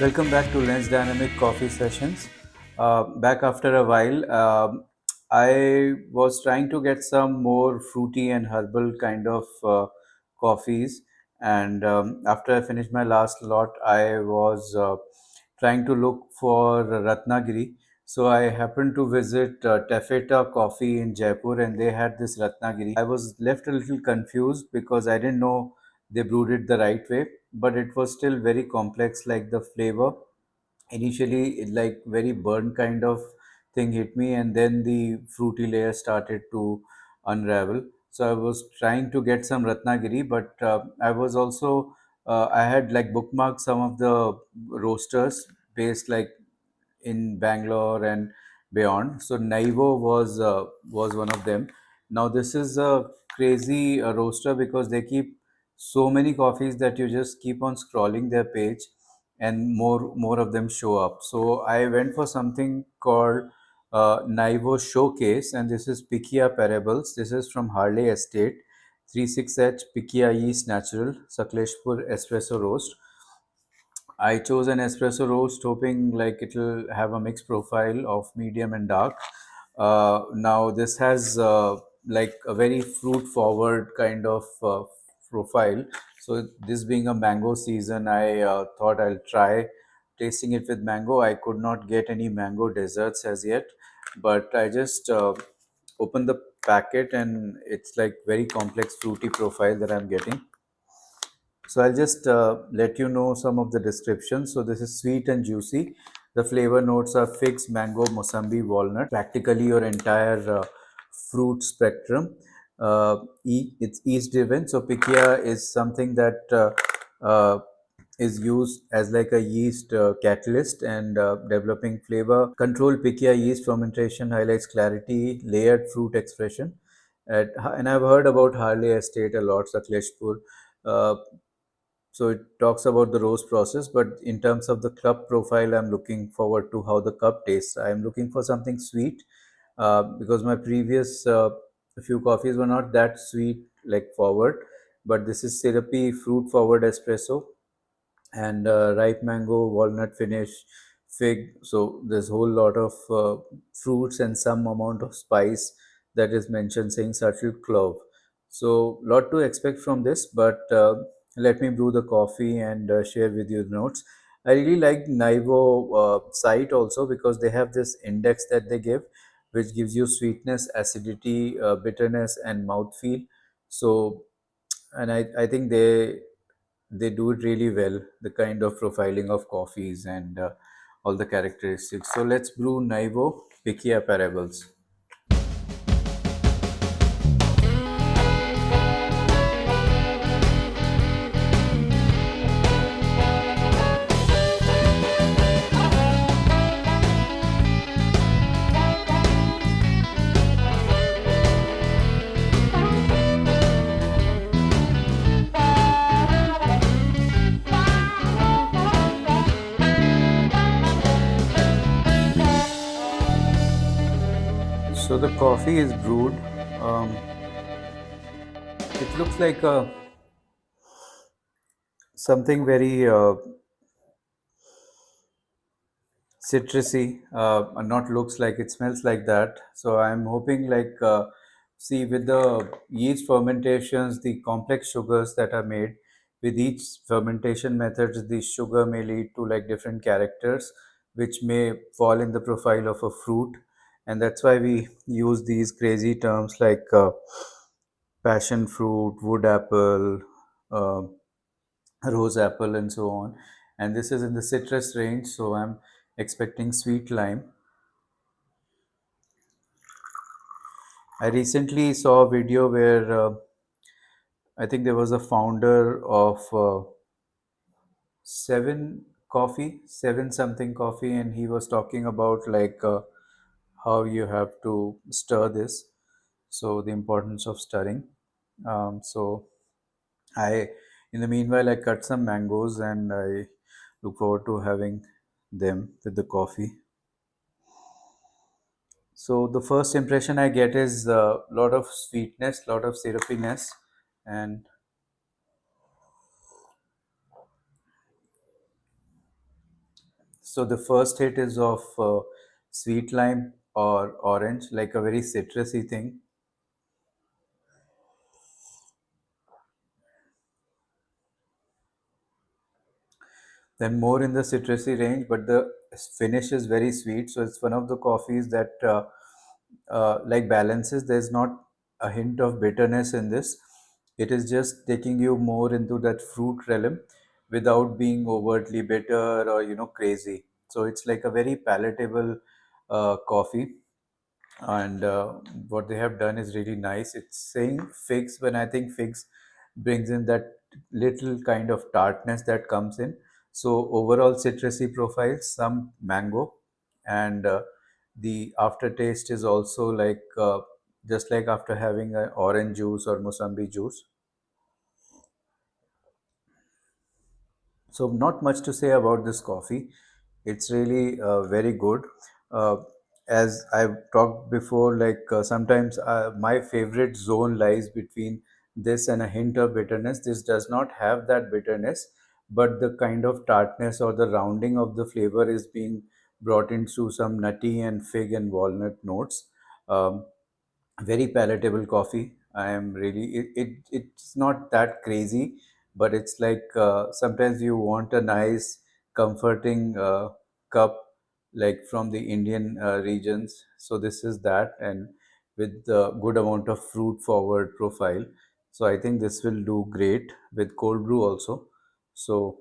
Welcome back to Lens Dynamic Coffee Sessions. Back after a while, I was trying to get some more fruity and herbal kind of coffees. And after I finished my last lot, I was trying to look for Ratnagiri. So I happened to visit Tafeta Coffee in Jaipur, and they had this Ratnagiri. I was left a little confused because I didn't know they brewed it the right way, but it was still very complex. Like the flavor initially, it like very burnt kind of thing hit me, and then the fruity layer started to unravel. So I was trying to get some Ratnagiri, but I was also I had like bookmarked some of the roasters based like in Bangalore and beyond. So Naivo was one of them. Now this is a crazy roaster because they keep so many coffees that you just keep on scrolling their page, and more of them show up. So I went for something called Naivo Showcase, and this is Pichia Parables. This is from Harley Estate, 36H Pichia Yeast Natural Sakleshpur Espresso Roast. I chose an espresso roast, hoping like it'll have a mixed profile of medium and dark. Now this has like a very fruit forward kind of profile. So this being a mango season, I thought I'll try tasting it with mango. I could not get any mango desserts as yet, but I just opened the packet, and it's like very complex fruity profile that I'm getting. So I'll just let you know some of the descriptions. So this is sweet and juicy. The flavor notes are figs, mango, Mosambi, walnut. Practically your entire fruit spectrum. It's yeast-driven. So pichia is something that is used as like a yeast catalyst and developing flavor. Controlled pichia yeast fermentation highlights clarity, layered fruit expression. And I've heard about Harley Estate a lot, Sakleshpur. Uh, so it talks about the roast process, but in terms of the cup profile, I'm looking forward to how the cup tastes. I'm looking for something sweet because my previous few coffees were not that sweet, like forward, but this is syrupy fruit forward espresso and ripe mango, walnut finish, fig. So there's whole lot of fruits and some amount of spice that is mentioned, saying subtle clove. So lot to expect from this, but let me brew the coffee and share with you the notes. I really like Naivo site also because they have this index that they give, which gives you sweetness, acidity, bitterness, and mouthfeel. So, and I think they do it really well, the kind of profiling of coffees and all the characteristics. So let's brew Naivo Pichia Parables. So the coffee is brewed. Um, it looks like something very citrusy. Not looks like, it smells like that. So I'm hoping like see with the yeast fermentations, the complex sugars that are made with each fermentation methods, the sugar may lead to like different characters which may fall in the profile of a fruit, and that's why we use these crazy terms like passion fruit, wood apple, uh, rose apple, and so on. And this is in the citrus range, so I'm expecting sweet lime. I recently saw a video where I think there was a founder of Seven something coffee, and he was talking about like how you have to stir this. So the importance of stirring. So I, in the meanwhile, I cut some mangoes and I look forward to having them with the coffee. So the first impression I get is a lot of sweetness, lot of syrupiness, and So the first hit is of sweet lime or orange, like a very citrusy thing. Then more in the citrusy range, but the finish is very sweet. So it's one of the coffees that like balances. There's not a hint of bitterness in this. It is just taking you more into that fruit realm without being overtly bitter or crazy. So it's like a very palatable coffee, and what they have done is really nice. It's saying figs, when I think figs brings in that little kind of tartness that comes in. So overall citrusy profile, some mango, and the aftertaste is also like just like after having an orange juice or Mosambi juice. So not much to say about this coffee. It's really very good. Uh, as I've talked before, like sometimes my favorite zone lies between this and a hint of bitterness. This does not have that bitterness, but the kind of tartness or the rounding of the flavor is being brought into some nutty and fig and walnut notes. Um, Very palatable coffee. I am really it's not that crazy, but it's like sometimes you want a nice comforting cup, like from the Indian regions. So this is that, and with a good amount of fruit forward profile. So I think this will do great with cold brew also. So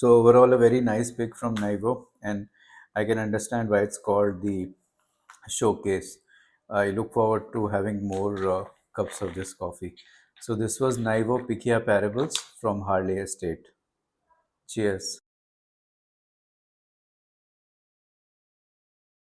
overall a very nice pick from Naivo, and I can understand why it's called the showcase. I look forward to having more cups of this coffee. So this was Naivo Pichia Parables from Harley Estate. Cheers.